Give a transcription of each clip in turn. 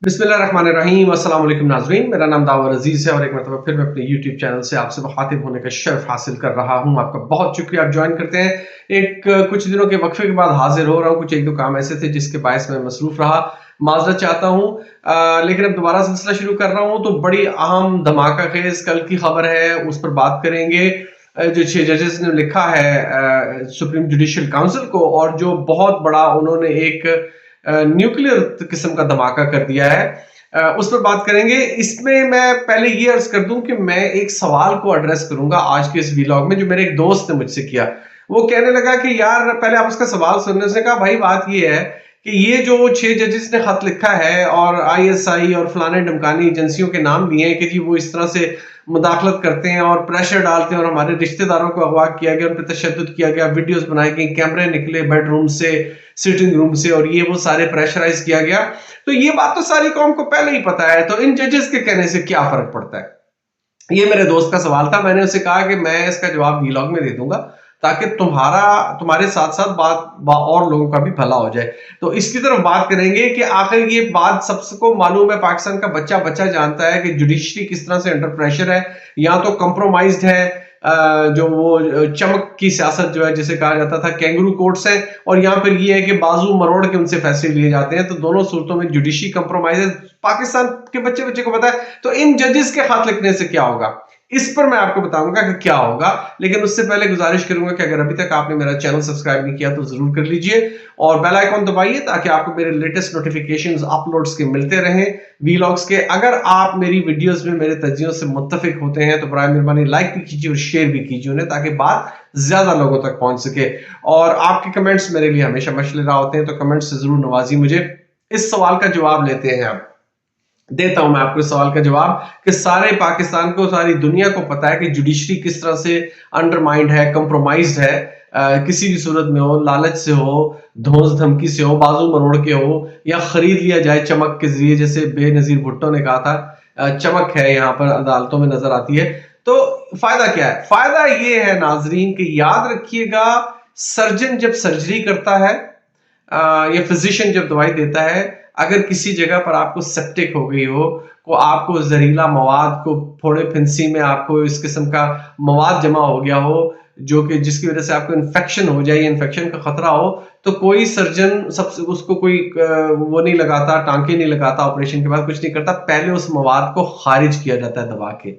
बिस्मिल्लाहिर्रहमानिर्रहीम। अस्सलाम वालेकुम नाज़रीन, मेरा नाम दावर अजीज़ है और एक मरतबा फिर मैं अपने यूट्यूब चैनल से आपसे मुखातिब होने का शर्फ हासिल कर रहा हूँ। आपका बहुत शुक्रिया, आप ज्वाइन करते हैं। कुछ दिनों के वक्फे के बाद हाजिर हो रहा हूँ। कुछ एक दो काम ऐसे थे जिसके बायस मैं मसरूफ़ रहा, माज़रत चाहता हूँ। लेकिन अब दोबारा सिलसिला शुरू कर रहा हूँ तो बड़ी अहम धमाका खेज़ कल की खबर है, उस पर बात करेंगे। जो 6 जजेस ने लिखा है सुप्रीम जुडिशियल काउंसिल को, और जो बहुत बड़ा उन्होंने एक न्यूक्लियर किस्म का धमाका कर दिया है, उस पर बात करेंगे। इसमें मैं पहले ये अर्ज कर दूं कि मैं एक सवाल को एड्रेस करूंगा आज के इस वीलॉग में, जो मेरे एक दोस्त ने मुझसे किया। वो कहने लगा कि यार, पहले आप उसका सवाल सुनने, उसने कहा भाई बात ये है कि ये जो 6 जजेस ने खत लिखा है और आईएसआई और फलाने ढमकानी एजेंसियों के नाम दिए हैं कि जी वो इस तरह से मुदाखलत करते हैं और प्रेशर डालते हैं, और हमारे रिश्तेदारों को अगवा किया गया, उन पर तशद्दुद किया गया, वीडियोस बनाई गई, कैमरे निकले बेडरूम से, सिटिंग रूम से, और ये वो सारे प्रेशराइज किया गया। तो ये बात तो सारी कौम को पहले ही पता है, तो इन जजेस के कहने से क्या फर्क पड़ता है? ये मेरे दोस्त का सवाल था। मैंने उसे कहा कि मैं इसका जवाब वीलॉग में दे दूंगा, ताकि तुम्हारे साथ साथ और लोगों का भी भला हो जाए। तो इसकी तरफ बात करेंगे कि आखिर ये बात सबको मालूम है, पाकिस्तान का बच्चा बच्चा जानता है कि जुडिशरी किस तरह से अंडर प्रेशर है, या तो कंप्रोमाइज्ड है। जो वो चमक की सियासत जो है, जिसे कहा जाता था, कैंगरू कोर्ट्स है, और यहाँ पर ये है कि बाजू मरोड़ के उनसे फैसले लिए जाते हैं। तो दोनों सूरतों में जुडिशरी कंप्रोमाइज है। पाकिस्तान के बच्चे बच्चे को पता है। तो इन जजेस के खत लिखने से क्या होगा, इस पर मैं आपको बताऊंगा कि क्या होगा। लेकिन उससे पहले गुजारिश करूंगा कि अगर अभी तक आपने मेरा चैनल सब्सक्राइब नहीं किया तो जरूर कर लीजिए, और बेल आइकॉन दबाइए ताकि आपको मेरे लेटेस्ट नोटिफिकेशंस अपलोड्स के मिलते रहें, वीलॉग्स के। अगर आप मेरी वीडियोस में मेरे तज्जियों से मुत्तफिक होते हैं तो बराए मेहरबानी लाइक भी कीजिए और शेयर भी कीजिए उन्हें, ताकि बात ज्यादा लोगों तक पहुंच सके। और आपके कमेंट्स मेरे लिए हमेशा मशलेरा होते हैं, तो कमेंट्स से जरूर नवाजी मुझे। इस सवाल का जवाब लेते हैं। आप देता हूं मैं आपको इस सवाल का जवाब कि सारे पाकिस्तान को, सारी दुनिया को पता है कि जुडिशरी किस तरह से अंडरमाइंड है, कंप्रोमाइज्ड है। किसी भी सूरत में हो, लालच से हो, धौंस धमकी से हो, बाजू मरोड़ के हो, या खरीद लिया जाए चमक के जरिए, जैसे बेनजीर भुट्टो ने कहा था। चमक है यहाँ पर अदालतों में नजर आती है। तो फायदा क्या है? फायदा ये है नाजरीन कि याद रखिएगा, सर्जन जब सर्जरी करता है या फिजिशियन जब दवाई देता है, अगर किसी जगह पर आपको सेप्टिक हो गई हो, को आपको जहरीला मवाद, को फोड़े फिंसी में आपको इस किस्म का मवाद जमा हो गया हो, जो कि जिसकी वजह से आपको इन्फेक्शन हो जाए, इन्फेक्शन का खतरा हो, तो कोई सर्जन सबसे उसको कोई वो नहीं लगाता, टांके नहीं लगाता, ऑपरेशन के बाद कुछ नहीं करता। पहले उस मवाद को खारिज किया जाता है दबा के।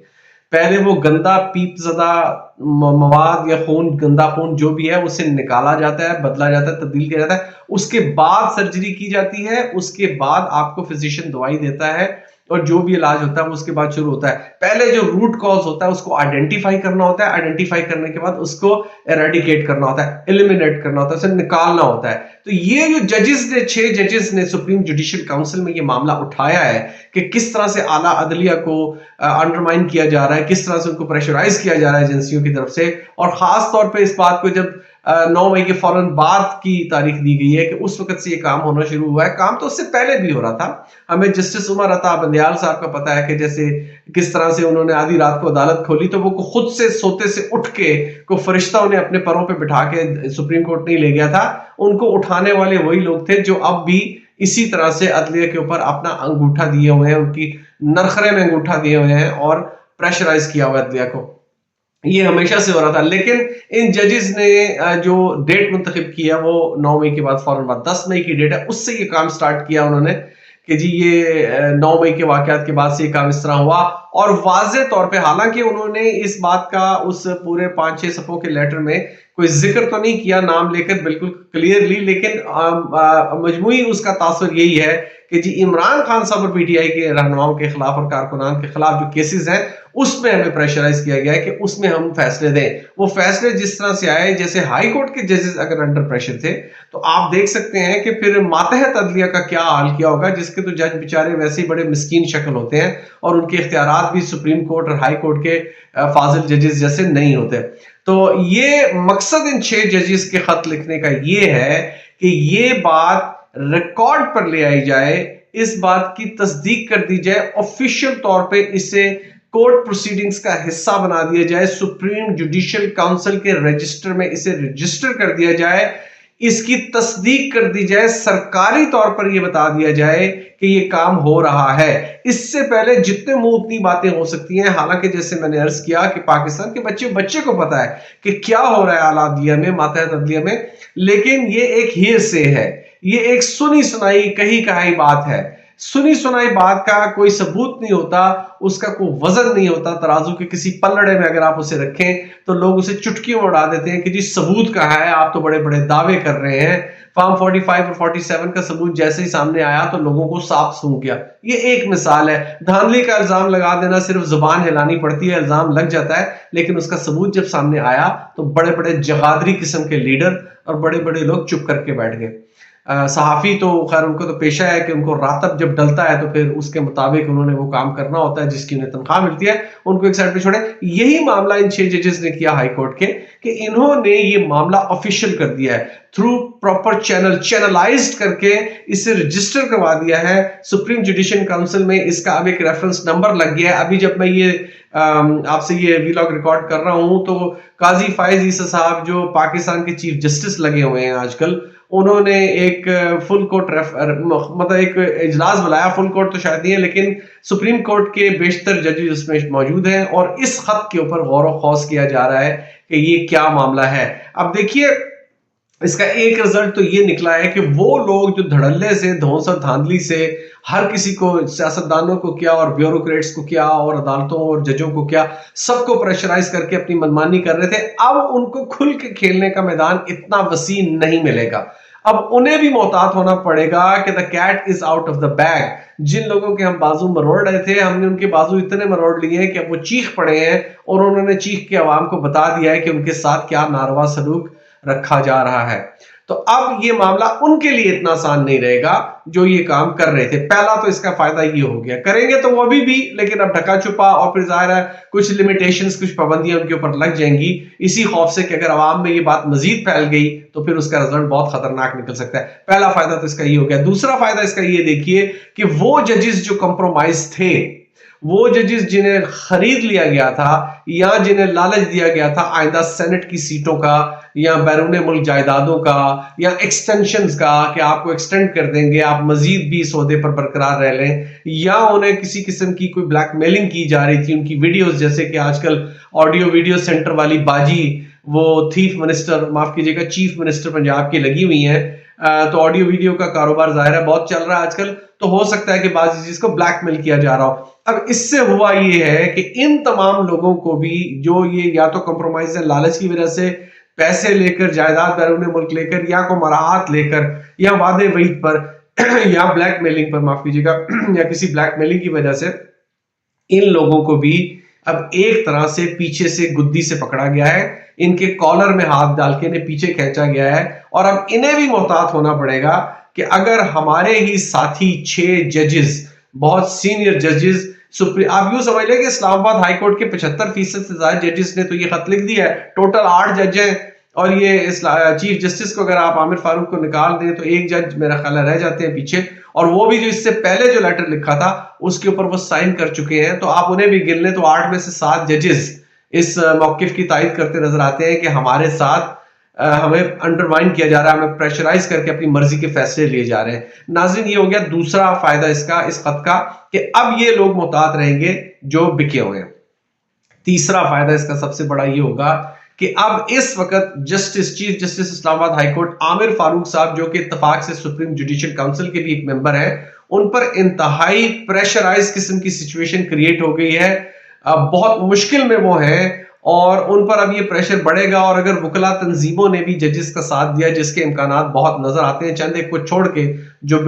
पहले वो गंदा पीपजदा मवाद या खून, गंदा खून जो भी है, उसे निकाला जाता है, बदला जाता है, तब्दील किया जाता है। उसके बाद सर्जरी की जाती है। उसके बाद आपको फिजिशियन दवाई देता है, और जो भी इलाज होता है वो उसके बाद शुरू होता है। पहले जो रूट कॉज होता है उसको आइडेंटिफाई करना होता है। आइडेंटिफाई करने के बाद उसको एरेडिकेट करना होता है, एलिमिनेट करना होता है, उसे निकालना होता है। तो ये जो जजेस ने, 6 जजेस ने सुप्रीम जुडिशियल काउंसिल में ये मामला उठाया है कि किस तरह से आला अदलिया को अंडरमाइन किया जा रहा है, किस तरह से उनको प्रेशराइज किया जा रहा है एजेंसियों की तरफ से। और खास तौर पे इस बात को जब 9 मई के फौरन बाद की तारीख दी गई है कि उस वक्त से ये काम होना शुरू हुआ है। काम तो उससे पहले भी हो रहा था। हमें जस्टिस उमर अता बंदियाल साहब का पता है कि जैसे किस तरह से उन्होंने आधी रात को अदालत खोली, तो वो खुद से सोते से उठ के को फरिश्ता उन्हें अपने परों पे बिठा के सुप्रीम कोर्ट नहीं ले गया था। उनको उठाने वाले वही लोग थे जो अब भी इसी तरह से अदलिया के ऊपर अपना अंगूठा दिए हुए हैं, उनकी नरखरे में अंगूठा दिए हुए हैं और प्रेशराइज किया हुआ है अदलिया को। ये हमेशा से हो रहा था, लेकिन इन जजेस ने जो डेट मुंतखब किया वो 9 मई के बाद फौरन बाद 10 मई की डेट है, उससे ये काम स्टार्ट किया उन्होंने कि जी ये 9 मई के वाकयात के बाद से ये काम इस तरह हुआ। और वाज़े तौर पे, हालांकि उन्होंने इस बात का उस पूरे 5-6 सफ़ों के लेटर में कोई जिक्र तो नहीं किया नाम लेकर बिल्कुल क्लियरली, लेकिन मजमूई उसका तासुर यही है कि जी इमरान खान साहब और पीटीआई के रहनुमाओं के खिलाफ और कारकुनान के खिलाफ जो केसेस हैं, उसमें हमें प्रेशराइज किया गया है कि उसमें हम फैसले दें। वो फैसले जिस तरह से आए, जैसे हाई कोर्ट के जजेस अगर अंडर प्रेशर थे, तो आप देख सकते हैं कि फिर मातहत अदलिया का क्या हाल किया होगा, जिसके तो जज बेचारे वैसे ही बड़े मिस्कीन शक्ल होते हैं, और उनके इख्तियारात भी सुप्रीम कोर्ट और हाई कोर्ट के फाजिल जजेस जैसे नहीं होते। तो ये मकसद इन 6 जजेस के खत लिखने का ये है कि ये बात रिकॉर्ड पर ले आई जाए, इस बात की तस्दीक कर दी जाए, ऑफिशियल तौर पे इसे कोर्ट प्रोसीडिंग्स का हिस्सा बना दिया जाए, सुप्रीम जुडिशियल काउंसिल के रजिस्टर में इसे रजिस्टर कर दिया जाए। इसकी तस्दीक कर दी जाए, सरकारी तौर पर यह बता दिया जाए कि यह काम हो रहा है। इससे पहले जितने मुंह उतनी बातें हो सकती हैं। हालांकि जैसे मैंने अर्ज किया कि पाकिस्तान के बच्चे को पता है कि क्या हो रहा है आला अदलिया में, मातहत अदलिया में, लेकिन ये एक हियरसे है, ये एक सुनी सुनाई कही कहाई बात है। सुनी सुनाई बात का कोई सबूत नहीं होता, उसका कोई वजन नहीं होता। तराजू के किसी पल्लड़े में अगर आप उसे रखें तो लोग उसे चुटकियों में उड़ा देते हैं कि जी सबूत कहाँ है, आप तो बड़े बड़े दावे कर रहे हैं। फॉर्म 45 और 47 का सबूत जैसे ही सामने आया तो लोगों को साफ सूंघ गया। ये एक मिसाल है। धांधली का इल्जाम लगा देना, सिर्फ जुबान हिलानी पड़ती है, इल्जाम लग जाता है, लेकिन उसका सबूत जब सामने आया तो बड़े बड़े जगादरी किस्म के लीडर और बड़े बड़े लोग चुप करके बैठ गए। सहाफी तो खैर उनको तो पेशा है कि उनको रातब जब डलता है तो फिर उसके मुताबिक उन्होंने वो काम करना होता है जिसकी उन्हें तनख्वाह मिलती है, उनको एक साइड पे छोड़े। यही मामला इन 6 जजेस ने किया हाई कोर्ट के कि इन्होंने ये मामला ऑफिशियल कर दिया है, थ्रू प्रॉपर चैनलाइज्ड करके इसे रजिस्टर करवा दिया है सुप्रीम जुडिशियल काउंसिल में। इसका अब एक रेफरेंस नंबर लग गया है। अभी जब मैं ये आपसे ये वीलॉग रिकॉर्ड कर रहा हूं तो काजी फायज ईसा साहब जो पाकिस्तान के चीफ जस्टिस लगे हुए हैं आजकल, उन्होंने एक फुल कोर्ट मतलब एक इजलास बुलाया। फुल कोर्ट तो शायद नहीं है, लेकिन सुप्रीम कोर्ट के बेशतर जजेस उसमें मौजूद हैं और इस खत के ऊपर गौर व खौस किया जा रहा है कि ये क्या मामला है। अब देखिए इसका एक रिजल्ट तो ये निकला है कि वो लोग जो धड़ल्ले से, धौंस और धांधली से हर किसी को, सियासतदानों को क्या और ब्यूरोक्रेट्स को क्या और अदालतों और जजों को क्या, सबको प्रेशराइज करके अपनी मनमानी कर रहे थे, अब उनको खुल के खेलने का मैदान इतना वसी नहीं मिलेगा। अब उन्हें भी मोहतात होना पड़ेगा कि the cat is out of the bag. जिन लोगों के हम बाजू मरोड़ रहे थे, हमने उनके बाजू इतने मरोड़ लिए हैं कि अब वो चीख पड़े हैं और उन्होंने चीख के अवाम को बता दिया है कि उनके साथ क्या नारवा सलूक रखा जा रहा है। तो अब ये मामला उनके लिए इतना आसान नहीं रहेगा जो ये काम कर रहे थे। पहला तो इसका फायदा ये हो गया, करेंगे तो वो अभी भी, लेकिन अब ढका छुपा और फिर जाहिर है कुछ लिमिटेशंस, कुछ पाबंदियां उनके ऊपर लग जाएंगी, इसी खौफ से कि अगर आवाम में ये बात मजीद फैल गई तो फिर उसका रिजल्ट बहुत खतरनाक निकल सकता है। पहला फायदा तो इसका ये हो गया। दूसरा फायदा इसका ये देखिए कि वो जजेस जो कंप्रोमाइज थे, वो जजेस जिन्हें खरीद लिया गया था या जिन्हें लालच दिया गया था आइंदा सेनेट की सीटों का या बैरून मुल्क जायदादों का या एक्सटेंशंस का, कि आपको एक्सटेंड कर देंगे, आप मजीद भी इस ओहदे पर बरकरार रह लें, या उन्हें किसी किस्म की कोई ब्लैकमेलिंग की जा रही थी उनकी वीडियोस, जैसे कि आजकल ऑडियो वीडियो सेंटर वाली बाजी, वो थीफ मिनिस्टर, माफ कीजिएगा चीफ मिनिस्टर पंजाब की लगी हुई है, तो ऑडियो वीडियो का कारोबार जाहिर है बहुत चल रहा है आजकल, तो हो सकता है कि बाजी चीज को ब्लैकमेल किया जा रहा हो। अब इससे हुआ ये है कि इन तमाम लोगों को भी जो ये या तो कंप्रोमाइज है लालच की वजह से, पैसे लेकर, जायदाद बैरून मुल्क लेकर, या को मराहत लेकर, या वादे वईद पर या ब्लैकमेलिंग पर, माफ कीजिएगा, या किसी ब्लैकमेलिंग की वजह से इन लोगों को भी अब एक तरह से पीछे से गुद्दी से पकड़ा गया है, इनके कॉलर में हाथ डाल के इन्हें पीछे खींचा गया है। और अब इन्हें भी मोहतात होना पड़ेगा कि अगर हमारे ही साथी 6 जजेस, बहुत सीनियर जजेस, आप यूं समझ लें कि इस्लामाबाद हाईकोर्ट के 75% से ज्यादा जजेस ने तो ये खत लिख दिया है। टोटल 8 जज हैं और ये चीफ जस्टिस को अगर आप आमिर फारूक को निकाल दें तो एक जज मेरा ख्याल रह जाते हैं पीछे, और वो भी जो इससे पहले जो लेटर लिखा था उसके ऊपर वो साइन कर चुके हैं। तो आप उन्हें भी गिन लें तो 8 में से 7 जजेस इस मौकिफ की तायद करते नजर आते हैं कि हमारे साथ हमें अंडरमाइन किया जा रहा है, हमें प्रेशराइज करके अपनी मर्जी के फैसले लिए जा रहे हैं। नाज़रीन, ये हो गया दूसरा फायदा इसका, इस खत का, कि अब ये लोग मोहतात रहेंगे जो बिके हुए हैं। तीसरा फायदा इसका सबसे बड़ा ये होगा कि अब इस वक्त chief justice Islamabad high court Aamir Farooq साहब, जो कि इत्तेफाक से सुप्रीम जुडिशियल काउंसिल के भी एक मेंबर हैं, उन पर इंतहाई प्रेशराइज किस्म की सिचुएशन क्रिएट हो गई है। बहुत मुश्किल में वो हैं और उन पर अब ये प्रेशर बढ़ेगा। और अगर वकला तंजीमों ने भी जजेस का साथ दिया, जिसके इम्कानात बहुत नजर आते हैं, चंद एक को छोड़ के जो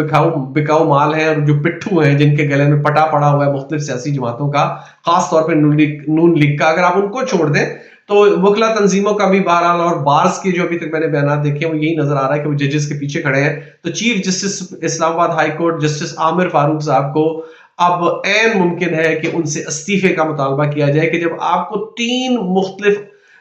बिकाऊ माल है और जो पिट्ठू हैं जिनके गले में पटा पड़ा हुआ है मुख्तलिफ सियासी जमातों का, खासतौर पर नून लीग का, अगर आप उनको छोड़ दें तो वकला तंजीमों का भी बहरहाल, और बार्स के जो अभी तक मैंने बयान देखे वो यही नजर आ रहा है कि वो जजेस के पीछे खड़े हैं। तो chief justice Islamabad high court justice Aamir Farooq साहब को अब ऐन मुमकिन है कि उनसे इस्तीफे का मुतालबा किया जाए कि जब आपको 3 मुख्तलिफ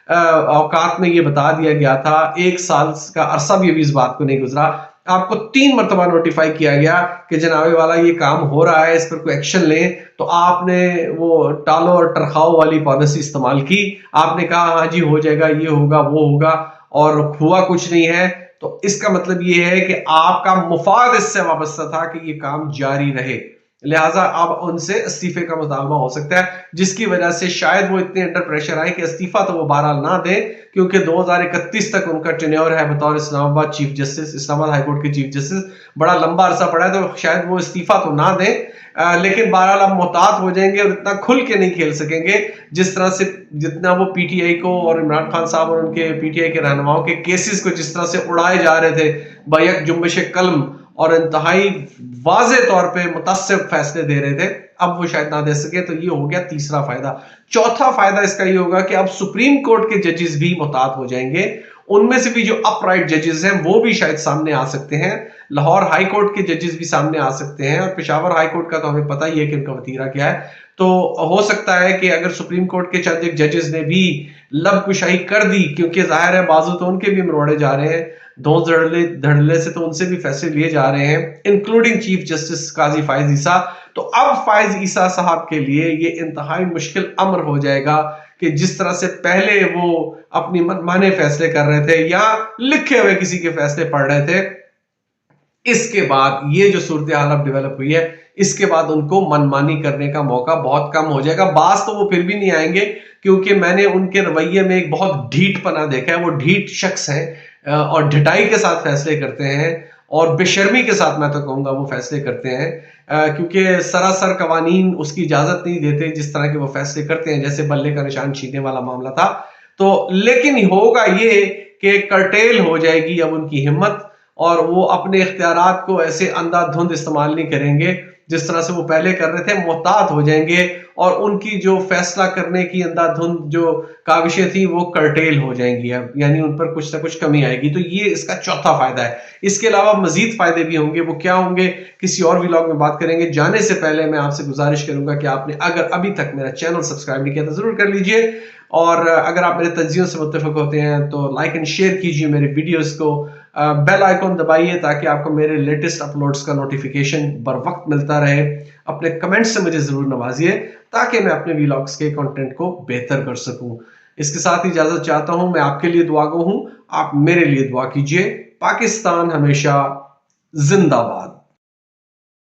औकात में ये बता दिया गया था, 1 साल का अरसा भी अभी इस बात को नहीं गुजरा, आपको 3 मरतबा नोटिफाई किया गया कि जनाबे वाला ये काम हो रहा है, इस पर कोई एक्शन लें, तो आपने वो टालो और टरखाओ वाली पॉलिसी इस्तेमाल की। आपने कहा हाँ जी हो जाएगा, ये होगा वो होगा, और हुआ कुछ नहीं है। तो इसका मतलब ये है कि आपका मुफाद इससे वाबस्ता था कि ये काम जारी रहे, लिहाजा अब उनसे इस्तीफे का मुतालबा हो सकता है, जिसकी वजह से शायद वो इतने अंडर प्रेशर आए कि इस्तीफा तो वो बहरहाल ना दें, क्योंकि 2031 तक उनका टेन्योर है बतौर Islamabad chief justice, Islamabad high court के चीफ जस्टिस। बड़ा लंबा अरसा पड़ा है, तो शायद वो इस्तीफा तो ना दें, लेकिन बहरहाल अब मोहतात हो जाएंगे और इतना खुल के नहीं खेल सकेंगे जिस तरह से, जितना वो पीटीआई को और इमरान खान साहब और उनके पीटीआई के रहनुमाओं के केसेस को जिस तरह से उड़ाए जा रहे थे बैक जुम्बिश कलम और इंतहाई वाजे तौर पे मुतासिब फैसले दे रहे थे, अब वो शायद ना दे सके। तो ये हो गया तीसरा फायदा। चौथा फायदा इसका ये होगा कि अब सुप्रीम कोर्ट के जजेस भी मुतात हो जाएंगे, उनमें से भी जो अपराइट जजेस हैं वो भी शायद सामने आ सकते हैं, लाहौर हाई कोर्ट के जजेस भी सामने आ सकते हैं, और पेशावर हाई कोर्ट का तो हमें पता ही है कि उनका वतीरा क्या है। तो हो सकता है कि अगर सुप्रीम कोर्ट के चंद एक जजेस ने भी लबकुशाई कर दी, क्योंकि जाहिर है बाजू तो उनके भी मरोड़े जा रहे हैं, धौंस धड़ल्ले से तो उनसे भी फैसले लिए जा रहे हैं, इंक्लूडिंग चीफ जस्टिस काजी फायज ईसा। तो अब फायज ईसा साहब के लिए ये इंतहाई मुश्किल अमर हो जाएगा कि जिस तरह से पहले वो अपनी मनमाने फैसले कर रहे थे या लिखे हुए किसी के फैसले पढ़ रहे थे, इसके बाद ये जो सूरत हाल अब डेवलप हुई है, इसके बाद उनको मनमानी करने का मौका बहुत कम हो जाएगा। बास तो वो फिर भी नहीं आएंगे, क्योंकि मैंने उनके रवैये में एक बहुत ढीठपना देखा है। वो ढीठ शख्स हैं और ढिठाई के साथ फैसले करते हैं और बेशर्मी के साथ मैं तो कहूंगा वो फैसले करते हैं, क्योंकि सरासर कवानीन उसकी इजाजत नहीं देते जिस तरह के वो फैसले करते हैं, जैसे बल्ले का निशान छीनने वाला मामला था। तो लेकिन होगा ये कि कर्टेल हो जाएगी अब उनकी हिम्मत, और वो अपने इख्तियारात को ऐसे अंधाधुंध इस्तेमाल नहीं करेंगे जिस तरह से वो पहले कर रहे थे, मोहतात हो जाएंगे और उनकी जो फैसला करने की अंधाधुंध जो काविशें थी वो कर्टेल हो जाएंगी अब, यानी उन पर कुछ ना कुछ कमी आएगी। तो ये इसका चौथा फायदा है। इसके अलावा मजीद फायदे भी होंगे, वो क्या होंगे किसी और व्लॉग में बात करेंगे। जाने से पहले मैं आपसे गुजारिश करूंगा कि आपने अगर अभी तक मेरा चैनल सब्सक्राइब नहीं किया तो जरूर कर लीजिए, और अगर आप मेरे तज्जियों से मुत्तफिक होते हैं तो लाइक एंड शेयर कीजिए मेरे वीडियोस को, बेल आइकॉन दबाइए ताकि आपको मेरे लेटेस्ट अपलोड्स का नोटिफिकेशन बर वक्त मिलता रहे। अपने कमेंट्स से मुझे जरूर नवाजिए ताकि मैं अपने व्लॉग्स के कंटेंट को बेहतर कर सकूं। इसके साथ ही इजाजत चाहता हूं, मैं आपके लिए दुआ गो हूं, आप मेरे लिए दुआ कीजिए। पाकिस्तान हमेशा जिंदाबाद।